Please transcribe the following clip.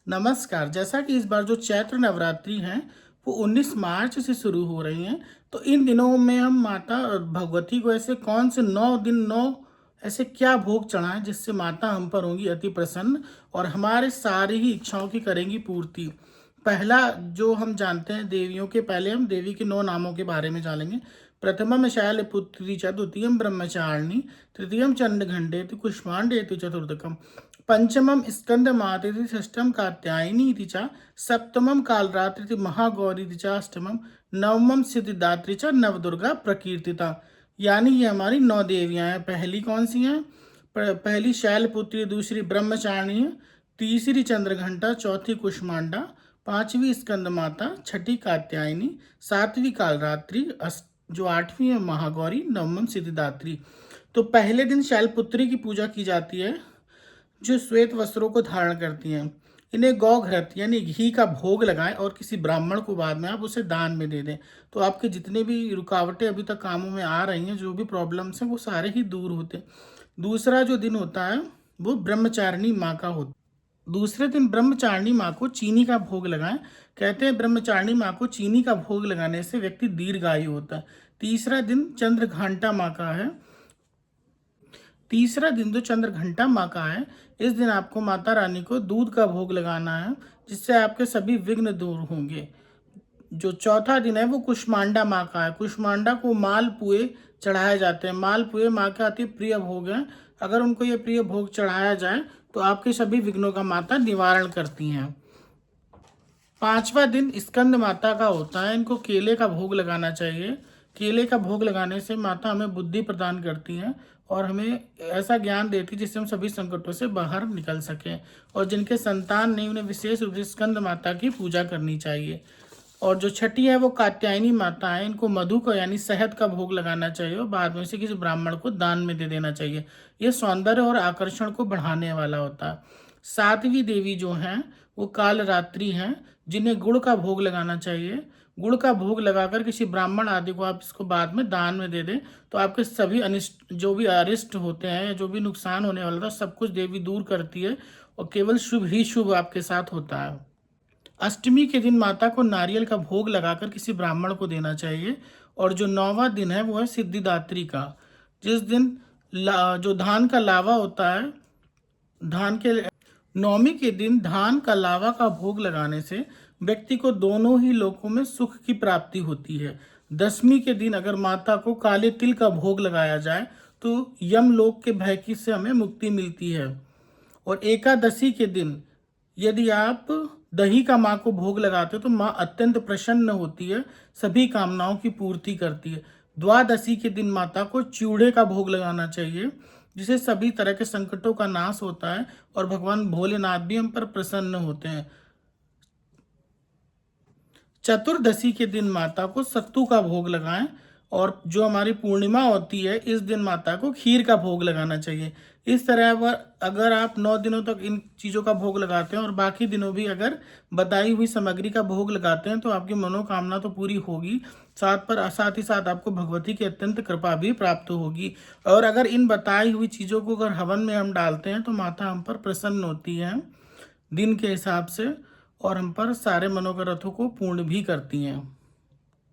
नमस्कार। जैसा कि इस बार जो चैत्र नवरात्रि हैं वो 19 मार्च से शुरू हो रही हैं। तो इन दिनों में हम माता भगवती को ऐसे कौन से 9 दिन 9 ऐसे क्या भोग चढ़ाएं जिससे माता हम पर होंगी अति प्रसन्न और हमारे सारी ही इच्छाओं की करेंगी पूर्ति। पहला जो हम जानते हैं देवियों के, पहले हम देवी के 9 नामों के बारे में जानेंगे। प्रथमम शैलपुत्री च, द्वितीयम ब्रह्मचारिणी, तृतीयम चंद्रघंटेति, कुष्मांडेति चतुर्थकम, पंचमम स्कंद मातेति, षष्ठम कात्यायनी इति च, सप्तमम कालरात्रि महागौरी इति च, अष्टमम नवमम सिद्धिदात्री च, नवदुर्गा प्रकीर्तिता। यानी ये हमारी 9 देवियां हैं। पहली कौन सी हैं? पहली शैलपुत्री, दूसरी ब्रह्मचारिणी, तीसरी चंद्रघंटा, चौथी कुष्मांडा, पांचवी स्कंद माता, छठी कात्यायनी, सातवीं कालरात्रि, जो आठवीं है महागौरी, नवमम सिद्धिदात्री। तो पहले दिन शैलपुत्री की पूजा की जाती है जो श्वेत वस्त्रों को धारण करती हैं। इन्हें गौघृत यानी घी का भोग लगाएं और किसी ब्राह्मण को बाद में आप उसे दान में दे दें। तो आपके जितने भी रुकावटें अभी तक कामों में आ रही हैं, जो भी प्रॉब्लम्स हैं, वो सारे ही दूर होते हैं। दूसरा जो दिन होता है वो ब्रह्मचारिणी माँ का होता है। दूसरे दिन ब्रह्मचारिणी माँ को चीनी का भोग लगाएं। कहते हैं ब्रह्मचारिणी माँ को चीनी का भोग लगाने से व्यक्ति दीर्घायु होता है। तीसरा दिन चंद्रघंटा माँ का है। तीसरा दिन जो चंद्रघंटा माँ का है, इस दिन आपको माता रानी को दूध का भोग लगाना है जिससे आपके सभी विघ्न दूर होंगे। जो चौथा दिन है वो कुष्मांडा माँ का है। कुष्मांडा को मालपुए चढ़ाए जाते हैं। मालपुए माँ का अति प्रिय भोग है। अगर उनको ये प्रिय भोग चढ़ाया जाए तो आपके सभी विघ्नों का माता निवारण करती हैं। पांचवा दिन स्कंद माता का होता है। इनको केले का भोग लगाना चाहिए। केले का भोग लगाने से माता हमें बुद्धि प्रदान करती हैं और हमें ऐसा ज्ञान देती है जिससे हम सभी संकटों से बाहर निकल सकें। और जिनके संतान नहीं, उन्हें विशेष रूप से स्कंद माता की पूजा करनी चाहिए। और जो छठी है वो कात्यायनी माता है। इनको मधु का यानी शहद का भोग लगाना चाहिए और बाद में से किसी ब्राह्मण को दान में दे देना चाहिए। ये सौंदर्य और आकर्षण को बढ़ाने वाला होता है। सातवीं देवी जो हैं वो कालरात्रि हैं, जिन्हें गुड़ का भोग लगाना चाहिए। गुड़ का भोग लगाकर किसी ब्राह्मण आदि को आप इसको बाद में दान में दे दें तो आपके सभी अनिष्ट, जो भी अरिष्ट होते हैं, जो भी नुकसान होने वाला था, सब कुछ देवी दूर करती है और केवल शुभ ही शुभ आपके साथ होता है। अष्टमी के दिन माता को नारियल का भोग लगाकर किसी ब्राह्मण को देना चाहिए। और जो 9वां दिन है वो है सिद्धिदात्री का, जिस दिन जो धान का लावा होता है, धान के नौमी के दिन धान का लावा का भोग लगाने से व्यक्ति को दोनों ही लोकों में सुख की प्राप्ति होती है। 10वीं के दिन अगर माता को काले तिल का भोग लगाया जाए तो यमलोक के भय की से हमें मुक्ति मिलती है। और एकादशी के दिन यदि आप दही का माँ को भोग लगाते हो तो माँ अत्यंत प्रसन्न होती है, सभी कामनाओं की पूर्ति करती है। द्वादशी के दिन माता को चूड़े का भोग लगाना चाहिए जिससे सभी तरह के संकटों का नाश होता है और भगवान भोलेनाथ भी हम पर प्रसन्न होते हैं। चतुर्दशी के दिन माता को सत्तू का भोग लगाएं। और जो हमारी पूर्णिमा होती है इस दिन माता को खीर का भोग लगाना चाहिए। इस तरह पर अगर आप 9 दिनों तक इन चीज़ों का भोग लगाते हैं और बाकी दिनों भी अगर बताई हुई सामग्री का भोग लगाते हैं तो आपकी मनोकामना तो पूरी होगी, साथ ही साथ आपको भगवती की अत्यंत कृपा भी प्राप्त होगी। और अगर इन बताई हुई चीज़ों को अगर हवन में हम डालते हैं तो माता हम पर प्रसन्न होती है दिन के हिसाब से और हम पर सारे मनोरथों को पूर्ण भी करती हैं।